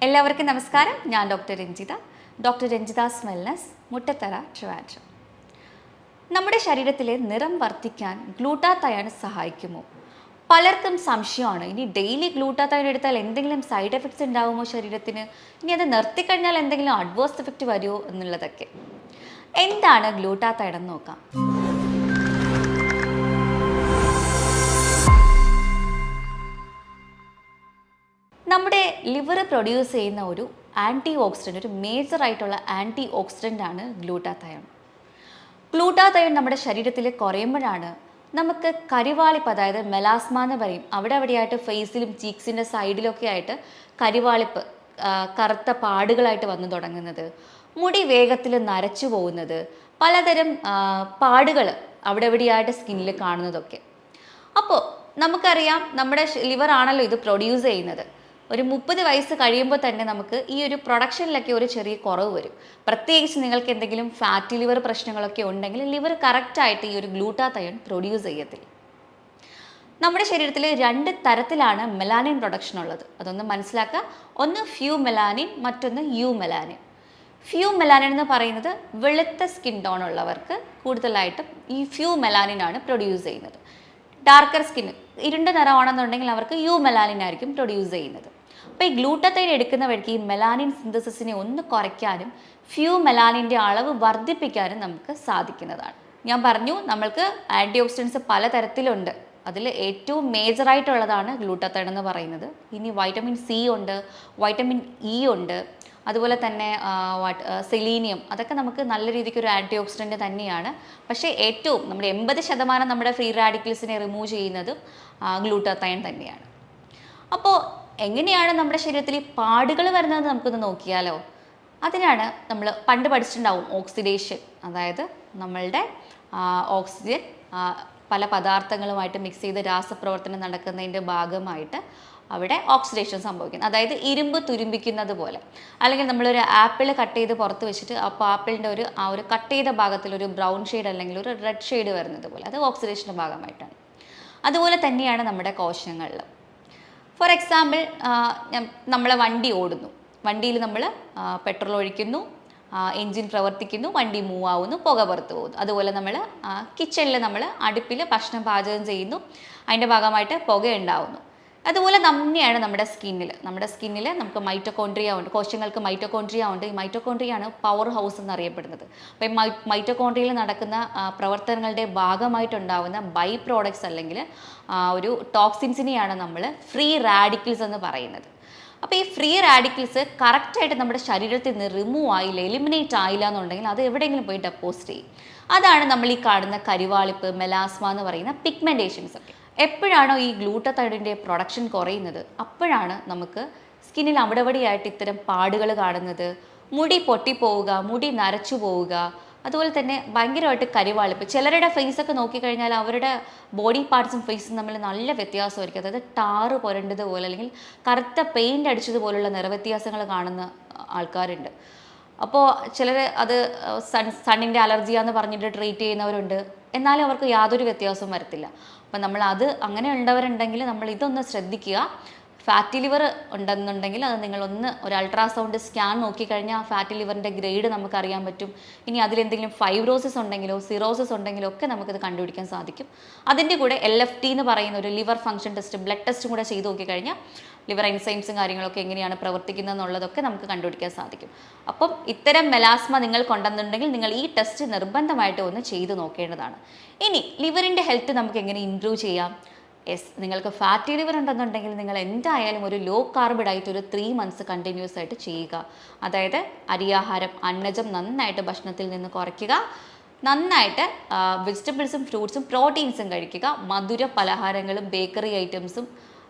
എല്ലാവർക്കും നമസ്കാരം. ഞാൻ ഡോക്ടർ രഞ്ജിതാസ് വെൽനസ്, മുട്ടത്തറ, ട്രിവാൻഡ്രം. നമ്മുടെ ശരീരത്തിലെ നിറം വർദ്ധിക്കാൻ ഗ്ലൂട്ടാത്തയോൺ സഹായിക്കുമോ? പലർക്കും സംശയമാണ്, ഇനി ഡെയിലി ഗ്ലൂട്ടാത്തയോൺ എടുത്താൽ എന്തെങ്കിലും സൈഡ് എഫക്ട്സ് ഉണ്ടാകുമോ ശരീരത്തിന്, ഇനി അത് നിർത്തിക്കഴിഞ്ഞാൽ എന്തെങ്കിലും അഡ്വേഴ്സ് എഫക്റ്റ് വരുമോ എന്നുള്ളതൊക്കെ. എന്താണ് ഗ്ലൂട്ടാത്തയോൺ എന്ന് നോക്കാം. നമ്മുടെ ലിവർ പ്രൊഡ്യൂസ് ചെയ്യുന്ന ഒരു ആൻറ്റി ഓക്സിഡൻറ്റ്, ഒരു മേജർ ആയിട്ടുള്ള ആൻറ്റി ഓക്സിഡൻ്റ് ആണ് ഗ്ലൂട്ടാത്തയോൺ. ഗ്ലൂട്ടാത്തയോൺ നമ്മുടെ ശരീരത്തിൽ കുറയുമ്പോഴാണ് നമുക്ക് കരിവാളിപ്പ്, അതായത് മെലാസ്മ എന്ന് പറയും, അവിടെയായിട്ട് ഫേസിലും ചീക്സിൻ്റെ സൈഡിലൊക്കെ ആയിട്ട് കരിവാളിപ്പ്, കറുത്ത പാടുകളായിട്ട് വന്നു തുടങ്ങുന്നത്, മുടി വേഗത്തിൽ നരച്ചു പോകുന്നത്, പലതരം പാടുകൾ അവിടെയായിട്ട് സ്കിന്നിൽ കാണുന്നതൊക്കെ. അപ്പോൾ നമുക്കറിയാം, നമ്മുടെ ലിവർ ആണല്ലോ ഇത് പ്രൊഡ്യൂസ് ചെയ്യുന്നത്. ഒരു 30 വയസ്സ് കഴിയുമ്പോൾ തന്നെ നമുക്ക് ഈ ഒരു പ്രൊഡക്ഷനിലൊക്കെ ഒരു ചെറിയ കുറവ് വരും. പ്രത്യേകിച്ച് നിങ്ങൾക്ക് എന്തെങ്കിലും ഫാറ്റി ലിവർ പ്രശ്നങ്ങളൊക്കെ ഉണ്ടെങ്കിൽ ലിവർ കറക്റ്റായിട്ട് ഈ ഒരു ഗ്ലൂട്ടാത്തയോൺ പ്രൊഡ്യൂസ് ചെയ്യത്തില്ല. നമ്മുടെ ശരീരത്തിൽ 2 തരത്തിലാണ് മെലാനിൻ പ്രൊഡക്ഷൻ ഉള്ളത്. അതൊന്ന് മനസ്സിലാക്കുക. ഒന്ന് ഫ്യൂ മെലാനിൻ, മറ്റൊന്ന് യു മെലാനിൻ. ഫ്യൂ മെലാനിൻ എന്ന് പറയുന്നത് വെളുത്ത സ്കിൻ ടോൺ ഉള്ളവർക്ക് കൂടുതലായിട്ടും ഈ ഫ്യൂ മെലാനിൻ ആണ് പ്രൊഡ്യൂസ് ചെയ്യുന്നത്. ഡാർക്കർ സ്കിൻ, ഇരുണ്ട നിറമാണെന്നുണ്ടെങ്കിൽ അവർക്ക് യു മെലാനിൻ ആയിരിക്കും പ്രൊഡ്യൂസ് ചെയ്യുന്നത്. അപ്പോൾ ഈ ഗ്ലൂട്ടാത്തയോൺ എടുക്കുന്ന വഴിക്ക് ഈ മെലാനിൻ സിന്തസിസിനെ ഒന്ന് കുറയ്ക്കാനും ഫ്യൂ മെലാനിൻ്റെ അളവ് വർദ്ധിപ്പിക്കാനും നമുക്ക് സാധിക്കുന്നതാണ്. ഞാൻ പറഞ്ഞു, നമ്മൾക്ക് ആൻറ്റി ഓക്സിഡൻസ് പലതരത്തിലുണ്ട്. അതിൽ ഏറ്റവും മേജറായിട്ടുള്ളതാണ് ഗ്ലൂട്ടാത്തയോൺ എന്ന് പറയുന്നത്. ഇനി വൈറ്റമിൻ സി ഉണ്ട്, വൈറ്റമിൻ ഇ ഉണ്ട്, അതുപോലെ തന്നെ സെലീനിയം, അതൊക്കെ നമുക്ക് നല്ല രീതിക്ക് ഒരു ആൻറ്റി ഓക്സിഡൻറ്റ് തന്നെയാണ്. പക്ഷേ ഏറ്റവും നമ്മുടെ 80% നമ്മുടെ ഫ്രീ റാഡിക്കൽസിനെ റിമൂവ് ചെയ്യുന്നതും ഗ്ലൂട്ടാത്തയോൺ തന്നെയാണ്. അപ്പോൾ എങ്ങനെയാണ് നമ്മുടെ ശരീരത്തിൽ ഈ പാടുകൾ വരുന്നത് നമുക്കൊന്ന് നോക്കിയാലോ. അതിനാണ് നമ്മൾ പണ്ട് പഠിച്ചിട്ടുണ്ടാവും ഓക്സിഡേഷൻ, അതായത് നമ്മളുടെ ഓക്സിജൻ പല പദാർത്ഥങ്ങളുമായിട്ട് മിക്സ് ചെയ്ത് രാസപ്രവർത്തനം നടക്കുന്നതിൻ്റെ ഭാഗമായിട്ട് അവിടെ ഓക്സിഡേഷൻ സംഭവിക്കുന്നത്. അതായത് ഇരുമ്പ് തുരുമ്പിക്കുന്നത് പോലെ, അല്ലെങ്കിൽ നമ്മളൊരു ആപ്പിൾ കട്ട് ചെയ്ത് പുറത്ത് വെച്ചിട്ട് അപ്പോൾ ആപ്പിളിൻ്റെ ഒരു കട്ട് ചെയ്ത ഭാഗത്തിൽ ഒരു ബ്രൗൺ ഷെയ്ഡ് അല്ലെങ്കിൽ ഒരു റെഡ് ഷെയ്ഡ് വരുന്നത് പോലെ, അത് ഓക്സിഡേഷൻ്റെ ഭാഗമായിട്ടാണ്. അതുപോലെ തന്നെയാണ് നമ്മുടെ കോശങ്ങളിൽ. ഫോർ എക്സാമ്പിൾ, നമ്മളെ വണ്ടി ഓടുന്നു, വണ്ടിയിൽ നമ്മൾ പെട്രോൾ ഒഴിക്കുന്നു, എൻജിൻ പ്രവർത്തിക്കുന്നു, വണ്ടി മൂവ് ആവുന്നു, പുക പുറത്ത് പോകുന്നു. അതുപോലെ നമ്മൾ കിച്ചണിൽ നമ്മൾ അടുപ്പിൽ ഭക്ഷണം പാചകം ചെയ്യുന്നു, അതിൻ്റെ ഭാഗമായിട്ട് പുക ഉണ്ടാവുന്നു. അതുപോലെ തന്നെയാണ് നമ്മുടെ സ്കിന്നിൽ നമുക്ക് മൈറ്റോകോൺട്രിയ ഉണ്ട്, കോശങ്ങൾക്ക് മൈറ്റോകോൺട്രിയ ഉണ്ട്. ഈ മൈറ്റോകോൺട്രിയാണ് പവർ ഹൗസ് എന്നറിയപ്പെടുന്നത്. അപ്പോൾ ഈ മൈറ്റോകോൺട്രിയയിൽ നടക്കുന്ന പ്രവർത്തനങ്ങളുടെ ഭാഗമായിട്ടുണ്ടാകുന്ന ബൈ പ്രോഡക്ട്സ് അല്ലെങ്കിൽ ഒരു ടോക്സിൻസിനെയാണ് നമ്മൾ ഫ്രീ റാഡിക്കൽസ് എന്ന് പറയുന്നത്. അപ്പോൾ ഈ ഫ്രീ റാഡിക്കൽസ് കറക്റ്റായിട്ട് നമ്മുടെ ശരീരത്തിൽ നിന്ന് റിമൂവ് ആയില്ല, എലിമിനേറ്റ് ആയില്ല എന്നുണ്ടെങ്കിൽ അത് എവിടെയെങ്കിലും പോയി ഡെപ്പോസിറ്റ് ചെയ്യും. അതാണ് നമ്മൾ ഈ കാണുന്ന കരിവാളിപ്പ്, മെലാസ്മ എന്ന് പറയുന്ന പിഗ്മെൻറ്റേഷൻസ് ഒക്കെ. എപ്പോഴാണോ ഈ ഗ്ലൂട്ടാത്തയോണിൻ്റെ പ്രൊഡക്ഷൻ കുറയുന്നത്, അപ്പോഴാണ് നമുക്ക് സ്കിന്നിൽ അവിടെയായിട്ട് ഇത്തരം പാടുകൾ കാണുന്നത്, മുടി പൊട്ടിപ്പോവുക, മുടി നരച്ചു പോവുക, അതുപോലെ തന്നെ ഭയങ്കരമായിട്ട് കരിവാളിപ്പ്. ചിലരുടെ ഫേസൊക്കെ നോക്കിക്കഴിഞ്ഞാൽ അവരുടെ ബോഡി പാർട്സും ഫേസും തമ്മിൽ നല്ല വ്യത്യാസമായിരിക്കും. അതായത് ടാറ് പുരണ്ടതുപോലെ അല്ലെങ്കിൽ കറുത്ത പെയിൻ്റ് അടിച്ചതുപോലുള്ള നിറവ്യത്യാസങ്ങൾ കാണുന്ന ആൾക്കാരുണ്ട്. അപ്പോൾ ചിലർ അത് സണ്ണിൻ്റെ അലർജിയാന്ന് പറഞ്ഞിട്ട് ട്രീറ്റ് ചെയ്യുന്നവരുണ്ട്. എന്നാലും അവർക്ക് യാതൊരു വ്യത്യാസവും വരത്തില്ല. അപ്പം അങ്ങനെ ഉള്ളവരുണ്ടെങ്കിൽ നമ്മൾ ഇതൊന്ന് ശ്രദ്ധിക്കുക. ഫാറ്റി ലിവർ ഉണ്ടെന്നുണ്ടെങ്കിൽ അത് നിങ്ങളൊന്ന് ഒരു അൾട്രാസൗണ്ട് സ്കാൻ നോക്കിക്കഴിഞ്ഞാൽ ആ ഫാറ്റി ലിവറിൻ്റെ ഗ്രേഡ് നമുക്ക് അറിയാൻ പറ്റും. ഇനി അതിലെന്തെങ്കിലും ഫൈബ്രോസിസ് ഉണ്ടെങ്കിലോ സിറോസിസ് ഉണ്ടെങ്കിലോ ഒക്കെ നമുക്കത് കണ്ടുപിടിക്കാൻ സാധിക്കും. അതിൻ്റെ കൂടെ LFT എന്ന് പറയുന്ന ഒരു ലിവർ ഫംഗ്ഷൻ ടെസ്റ്റ്, ബ്ലഡ് ടെസ്റ്റും കൂടെ ചെയ്ത് നോക്കിക്കഴിഞ്ഞാൽ ലിവർ എൻസൈംസും കാര്യങ്ങളൊക്കെ എങ്ങനെയാണ് പ്രവർത്തിക്കുന്നത് എന്നുള്ളതൊക്കെ നമുക്ക് കണ്ടുപിടിക്കാൻ സാധിക്കും. അപ്പം ഇത്തരം മെലാസ്മ നിങ്ങൾക്കുണ്ടെന്നുണ്ടെങ്കിൽ നിങ്ങൾ ഈ ടെസ്റ്റ് നിർബന്ധമായിട്ട് ഒന്ന് ചെയ്ത് നോക്കേണ്ടതാണ്. ഇനി ലിവറിൻ്റെ ഹെൽത്ത് നമുക്ക് എങ്ങനെ ഇംപ്രൂവ് ചെയ്യാം? നിങ്ങൾക്ക് ഫാറ്റി ലിവർ ഉണ്ടെന്നുണ്ടെങ്കിൽ നിങ്ങൾ എന്തായാലും ഒരു ലോ കാർബ് ഡയറ്റ് ഒരു 3 months കണ്ടിന്യൂസ് ആയിട്ട് ചെയ്യുക. അതായത് അരിയാഹാരം, അന്നജം നന്നായിട്ട് ഭക്ഷണത്തിൽ നിന്ന് കുറയ്ക്കുക, നന്നായിട്ട് വെജിറ്റബിൾസും ഫ്രൂട്ട്സും പ്രോട്ടീൻസും കഴിക്കുക, മധുര പലഹാരങ്ങളും ബേക്കറി ഐറ്റംസും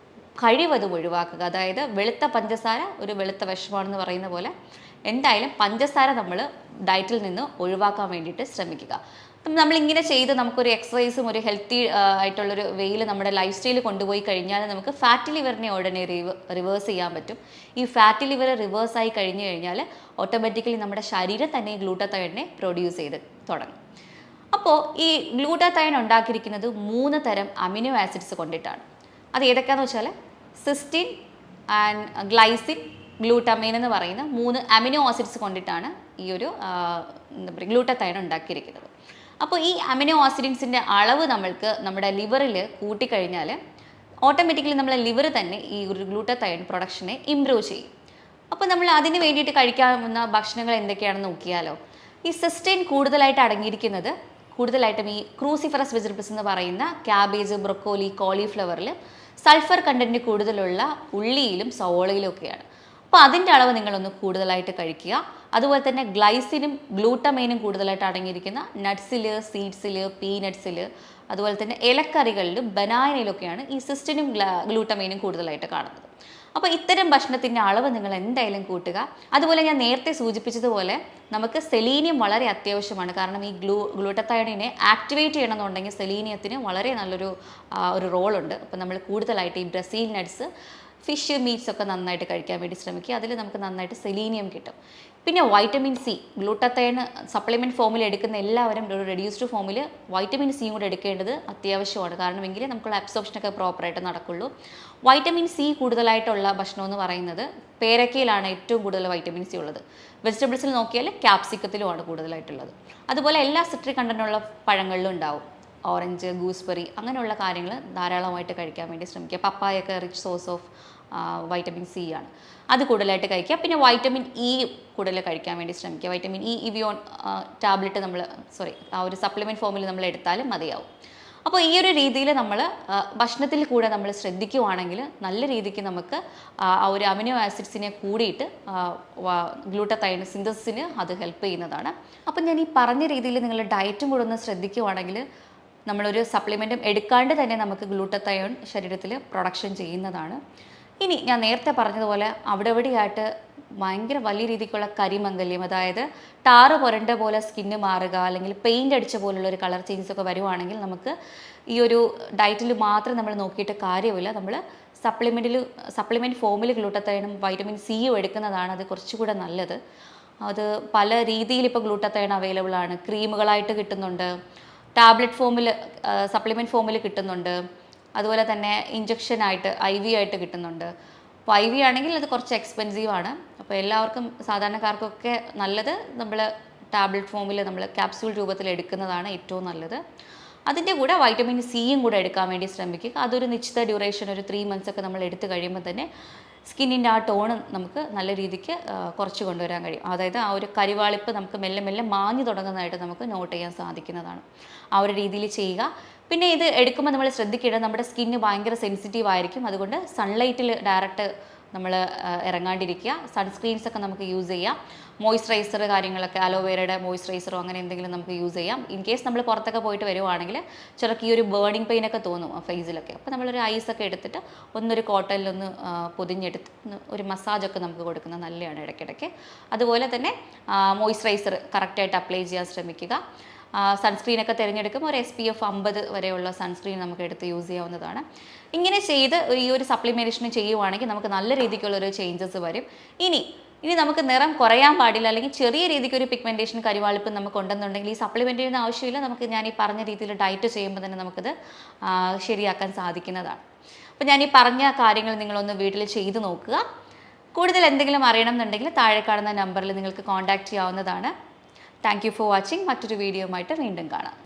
കഴിവതും ഒഴിവാക്കുക. അതായത് വെളുത്ത പഞ്ചസാര ഒരു വെളുത്ത വിഷമാണെന്ന് പറയുന്ന പോലെ എന്തായാലും പഞ്ചസാര നമ്മൾ ഡയറ്റിൽ നിന്ന് ഒഴിവാക്കാൻ വേണ്ടിയിട്ട് ശ്രമിക്കുക. നമ്മളിങ്ങനെ ചെയ്ത് നമുക്കൊരു എക്സസൈസും ഒരു ഹെൽത്തി ആയിട്ടുള്ളൊരു വേയിൽ നമ്മുടെ ലൈഫ് സ്റ്റൈൽ കൊണ്ടുപോയി കഴിഞ്ഞാൽ നമുക്ക് ഫാറ്റി ലിവറിനെ ഉടനെ റിവേഴ്സ് ചെയ്യാൻ പറ്റും. ഈ ഫാറ്റി ലിവർ റിവേഴ്സ് ആയി കഴിഞ്ഞു കഴിഞ്ഞാൽ ഓട്ടോമാറ്റിക്കലി നമ്മുടെ ശരീരം തന്നെ ഗ്ലൂട്ടാത്തയോണിനെ പ്രൊഡ്യൂസ് ചെയ്ത് തുടങ്ങും. അപ്പോൾ ഈ ഗ്ലൂട്ടാത്തയോൺ ഉണ്ടാക്കിയിരിക്കുന്നത് 3 തരം അമിനോ ആസിഡ്സ് കൊണ്ടിട്ടാണ്. അത് ഏതൊക്കെയാണെന്ന് വെച്ചാൽ സിസ്റ്റിൻ ആൻഡ് ഗ്ലൈസിൻ, ഗ്ലൂട്ടാമൈൻ എന്ന് പറയുന്ന 3 അമിനോ ആസിഡ്സ് കൊണ്ടിട്ടാണ് ഈ ഒരു എന്താ പറയുക ഗ്ലൂട്ടത്തയോൺ ഉണ്ടാക്കിയിരിക്കുന്നത്. അപ്പോൾ ഈ അമിനോ ആസിഡ്സിൻ്റെ അളവ് നമ്മൾക്ക് നമ്മുടെ ലിവറിൽ കൂട്ടിക്കഴിഞ്ഞാൽ ഓട്ടോമാറ്റിക്കലി നമ്മളെ ലിവർ തന്നെ ഈ ഒരു ഗ്ലൂട്ടത്തയോൺ പ്രൊഡക്ഷനെ ഇംപ്രൂവ് ചെയ്യും. അപ്പോൾ നമ്മൾ അതിന് വേണ്ടിയിട്ട് കഴിക്കാവുന്ന ഭക്ഷണങ്ങൾ എന്തൊക്കെയാണെന്ന് നോക്കിയാലോ. ഈ സിസ്റ്റൈൻ കൂടുതലായിട്ട് അടങ്ങിയിരിക്കുന്നത് കൂടുതലായിട്ടും ഈ ക്രൂസിഫറസ് വെജിറ്റബിൾസ് എന്ന് പറയുന്ന ക്യാബേജ്, ബ്രൊക്കോലി, കോളിഫ്ലവറിൽ സൾഫർ കണ്ടൻറ്റ് കൂടുതലുള്ള ഉള്ളിയിലും സവോളയിലും ഒക്കെയാണ്. അപ്പോൾ അതിൻ്റെ അളവ് നിങ്ങളൊന്ന് കൂടുതലായിട്ട് കഴിക്കുക. അതുപോലെ തന്നെ ഗ്ലൈസിനും ഗ്ലൂട്ടമൈനും കൂടുതലായിട്ട് അടങ്ങിയിരിക്കുന്ന നട്ട്സിൽ, സീഡ്സിൽ, പീനട്ട്സിൽ, അതുപോലെ തന്നെ ഇലക്കറികളിലും ബനാനയിലൊക്കെയാണ് ഈ സിസ്റ്റിനും ഗ്ലൂട്ടമൈനും കൂടുതലായിട്ട് കാണുന്നത്. അപ്പോൾ ഇത്തരം ഭക്ഷണത്തിൻ്റെ അളവ് നിങ്ങൾ എന്തായാലും കൂട്ടുക. അതുപോലെ ഞാൻ നേരത്തെ സൂചിപ്പിച്ചതുപോലെ നമുക്ക് സെലീനിയം വളരെ അത്യാവശ്യമാണ്. കാരണം ഈ ഗ്ലൂട്ടത്തയോണിനെ ആക്ടിവേറ്റ് ചെയ്യണമെന്നുണ്ടെങ്കിൽ സെലീനിയത്തിന് വളരെ നല്ലൊരു റോളുണ്ട്. അപ്പോൾ നമ്മൾ കൂടുതലായിട്ട് ഈ ബ്രസീൽ നട്ട്സ്, ഫിഷ്, മീറ്റ്സ് ഒക്കെ നന്നായിട്ട് കഴിക്കാൻ വേണ്ടി ശ്രമിക്കുക. അതിൽ നമുക്ക് നന്നായിട്ട് സെലീനിയം കിട്ടും. പിന്നെ വൈറ്റമിൻ സി, ഗ്ലൂട്ടത്തയോൺ സപ്ലിമെൻറ്റ് ഫോമിൽ എടുക്കുന്ന എല്ലാവരും ഒരു റെഡ്യൂസ്ഡ് ഫോമിൽ വൈറ്റമിൻ സിയും കൂടെ എടുക്കേണ്ടത് അത്യാവശ്യമാണ്. കാരണം എങ്കിലേ നമുക്കുള്ള അബ്സോർപ്ഷനൊക്കെ പ്രോപ്പറായിട്ട് നടക്കുള്ളൂ. വൈറ്റമിൻ സി കൂടുതലായിട്ടുള്ള ഭക്ഷണം എന്ന് പറയുന്നത് പേരക്കയിലാണ് ഏറ്റവും കൂടുതൽ വൈറ്റമിൻ സി ഉള്ളത്. വെജിറ്റബിൾസിൽ നോക്കിയാൽ ക്യാപ്സിക്കത്തിലുമാണ് കൂടുതലായിട്ടുള്ളത്. അതുപോലെ എല്ലാ സിട്രിക് കണ്ടന്റുള്ള പഴങ്ങളിലും ഉണ്ടാവും. ഓറഞ്ച്, ഗൂസ്ബെറി അങ്ങനെയുള്ള കാര്യങ്ങൾ ധാരാളമായിട്ട് കഴിക്കാൻ വേണ്ടി ശ്രമിക്കുക. പപ്പായൊക്കെ rich source of vitamin C ആണ്. അത് കൂടുതലായിട്ട് കഴിക്കുക. പിന്നെ വൈറ്റമിൻ ഇ കൂടുതൽ കഴിക്കാൻ വേണ്ടി ശ്രമിക്കുക. വൈറ്റമിൻ ഇ ഇവിയോൺ ടാബ്ലറ്റ് ആ ഒരു സപ്ലിമെൻറ്റ് ഫോമിൽ നമ്മൾ എടുത്താലും മതിയാവും. അപ്പോൾ ഈ ഒരു രീതിയിൽ നമ്മൾ ഭക്ഷണത്തിൽ കൂടെ നമ്മൾ ശ്രദ്ധിക്കുവാണെങ്കിൽ നല്ല രീതിക്ക് നമുക്ക് ആ ഒരു അമിനോ ആസിഡ്സിനെ കൂടിയിട്ട് ഗ്ലൂട്ടത്തയോൺ സിന്തസിന് അത് ഹെൽപ്പ് ചെയ്യുന്നതാണ്. അപ്പം ഞാൻ ഈ പറഞ്ഞ രീതിയിൽ നിങ്ങൾ ഡയറ്റും കൂടെ ഒന്ന് ശ്രദ്ധിക്കുവാണെങ്കിൽ നമ്മളൊരു സപ്ലിമെൻറ്റും എടുക്കാണ്ട് തന്നെ നമുക്ക് ഗ്ലൂട്ടത്തയോൺ ശരീരത്തിൽ പ്രൊഡക്ഷൻ ചെയ്യുന്നതാണ്. ഇനി ഞാൻ നേരത്തെ പറഞ്ഞതുപോലെ അവിടെ എവിടെയായിട്ട് ഭയങ്കര വലിയ രീതിക്കുള്ള കരിമംഗല്യം, അതായത് ടാറ് പുരണ്ട പോലെ സ്കിന്ന് മാറുക, അല്ലെങ്കിൽ പെയിൻ്റ് അടിച്ച പോലുള്ളൊരു കളർ ചേഞ്ചസ് ഒക്കെ വരുവാണെങ്കിൽ നമുക്ക് ഈ ഒരു ഡയറ്റിൽ മാത്രം നമ്മൾ നോക്കിയിട്ട് കാര്യമില്ല. നമ്മൾ സപ്ലിമെൻറ്റ് ഫോമിൽ ഗ്ലൂട്ടത്തയോണും വൈറ്റമിൻ സിയും എടുക്കുന്നതാണ് അത് കുറച്ചുകൂടെ നല്ലത്. അത് പല രീതിയിൽ ഇപ്പോൾ ഗ്ലൂട്ടത്തയോൺ അവൈലബിൾ ആണ്. ക്രീമുകളായിട്ട് കിട്ടുന്നുണ്ട്, ടാബ്ലറ്റ് ഫോമിൽ സപ്ലിമെൻറ്റ് ഫോമിൽ കിട്ടുന്നുണ്ട്, അതുപോലെ തന്നെ ഇഞ്ചക്ഷനായിട്ട് IV ആയിട്ട് കിട്ടുന്നുണ്ട്. അപ്പോൾ IV ആണെങ്കിൽ അത് കുറച്ച് എക്സ്പെൻസീവാണ്. അപ്പോൾ എല്ലാവർക്കും സാധാരണക്കാർക്കൊക്കെ നല്ലത് നമ്മൾ ടാബ്ലറ്റ് ഫോമിൽ നമ്മൾ ക്യാപ്സ്യൂൾ രൂപത്തിൽ എടുക്കുന്നതാണ് ഏറ്റവും നല്ലത്. അതിൻ്റെ കൂടെ വൈറ്റമിൻ സിയും കൂടെ എടുക്കാൻ വേണ്ടി ശ്രമിക്കുക. അതൊരു നിശ്ചിത ഡ്യൂറേഷൻ, ഒരു 3 months ഒക്കെ നമ്മൾ എടുത്തു കഴിയുമ്പോൾ തന്നെ സ്കിന്നിൻ്റെ ആ ടോണ് നമുക്ക് നല്ല രീതിക്ക് കുറച്ച് കൊണ്ടുവരാൻ കഴിയും. അതായത് ആ ഒരു കരിവാളിപ്പ് നമുക്ക് മെല്ലെ മെല്ലെ മാഞ്ഞു തുടങ്ങുന്നതായിട്ട് നമുക്ക് നോട്ട് ചെയ്യാൻ സാധിക്കുന്നതാണ്. ആ ഒരു രീതിയിൽ ചെയ്യുക. പിന്നെ ഇത് എടുക്കുമ്പോൾ നമ്മൾ ശ്രദ്ധിക്കേണ്ടത് നമ്മുടെ സ്കിന്ന് ഭയങ്കര സെൻസിറ്റീവ് ആയിരിക്കും. അതുകൊണ്ട് സൺലൈറ്റിൽ ഡയറക്റ്റ് നമ്മൾ ഇറങ്ങാണ്ടിരിക്കുക. സൺസ്ക്രീൻസ് ഒക്കെ നമുക്ക് യൂസ് ചെയ്യാം. മോയ്സ്ചറൈസർ കാര്യങ്ങളൊക്കെ അലോവേരയുടെ മോയ്സ്ചറൈസറോ അങ്ങനെ എന്തെങ്കിലും നമുക്ക് യൂസ് ചെയ്യാം. ഇൻ കേസ് നമ്മൾ പുറത്തൊക്കെ പോയിട്ട് വരുവാണെങ്കിൽ ചിലർക്ക് ഈ ഒരു ബേണിംഗ് പെയിനൊക്കെ തോന്നും ഫേസിലൊക്കെ. അപ്പോൾ നമ്മളൊരു ഐസൊക്കെ എടുത്തിട്ട് ഒന്നൊരു കോട്ടണിലൊന്ന് പൊതിഞ്ഞെടുത്ത് ഒരു മസാജൊക്കെ നമുക്ക് കൊടുക്കുന്നത് നല്ലതാണ് ഇടയ്ക്കിടയ്ക്ക്. അതുപോലെ തന്നെ മോയ്സ്ചറൈസർ കറക്റ്റായിട്ട് അപ്ലൈ ചെയ്യാൻ ശ്രമിക്കുക. സൺസ്ക്രീനൊക്കെ തിരഞ്ഞെടുക്കുമ്പോൾ ഒരു SPF 50 വരെയുള്ള സൺസ്ക്രീൻ നമുക്ക് എടുത്ത് യൂസ് ചെയ്യാവുന്നതാണ്. ഇങ്ങനെ ചെയ്ത് ഈ ഒരു സപ്ലിമെൻറ്റേഷൻ ചെയ്യുവാണെങ്കിൽ നമുക്ക് നല്ല രീതിക്കുള്ളൊരു ചേഞ്ചസ് വരും. ഇനി നമുക്ക് നിറം കുറയാൻ പാടില്ല, അല്ലെങ്കിൽ ചെറിയ രീതിക്ക് ഒരു പിഗ്മെൻറ്റേഷൻ കരിവാളിപ്പ് നമുക്ക് ഉണ്ടെന്നുണ്ടെങ്കിൽ ഈ സപ്ലിമെൻ്റ് ചെയ്യുന്ന ആവശ്യമില്ല. നമുക്ക് ഞാൻ ഈ പറഞ്ഞ രീതിയിൽ ഡയറ്റ് ചെയ്യുമ്പോൾ തന്നെ നമുക്കത് ശരിയാക്കാൻ സാധിക്കുന്നതാണ്. അപ്പോൾ ഞാൻ ഈ പറഞ്ഞ കാര്യങ്ങൾ നിങ്ങളൊന്ന് വീട്ടിൽ ചെയ്ത് നോക്കുക. കൂടുതൽ എന്തെങ്കിലും അറിയണം എന്നുണ്ടെങ്കിൽ താഴെ കാണുന്ന നമ്പറിൽ നിങ്ങൾക്ക് കോൺടാക്റ്റ് ചെയ്യാവുന്നതാണ്. Thank you for watching. മറ്റൊരു വീഡിയോയുമായിട്ട് വീണ്ടും കാണാം.